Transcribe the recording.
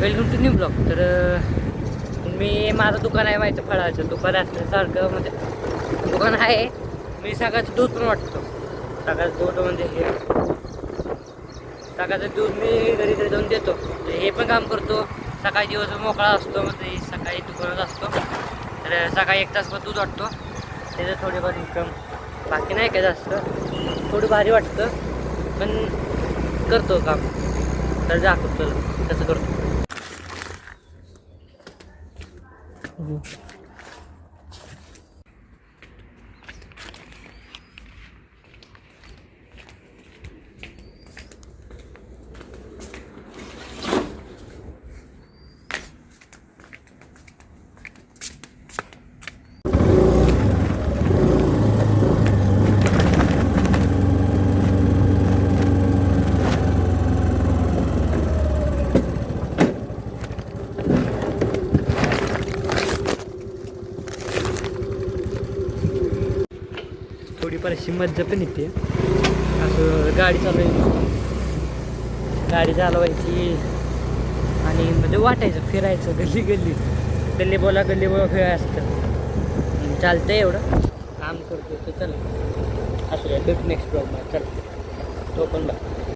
Welcome to new blog. तर मी माझं दुकान आहे माहिती फळाचं दुकान असल्यासारखं म्हणजे दुकान आहे. मी सकाळचं दूध पण वाटतो. सकाळचं दूध म्हणजे हे सकाळचं दूध मी घरी घरी जाऊन देतो. हे पण काम करतो. सकाळी दिवस मोकळा असतो म्हणजे सकाळी दुकानात असतो. तर सकाळी 1 तास दूध वाटतो. त्याचं थोडेफार इन्कम बाकी नाही काय जास्त. थोडं भारी वाटतं पण करतो काम. तर दाखवतो कसं करतो. थोडीफार अशी मज्जा पण येते. असं गाडी चालवायची आणि म्हणजे वाटायचं फिरायचं गल्ली बोला फिरायचं असतं. चालतंय एवढं काम करतो तर चला असू द्या. नेक्स्ट ब्लॉग चला तो पण बघा.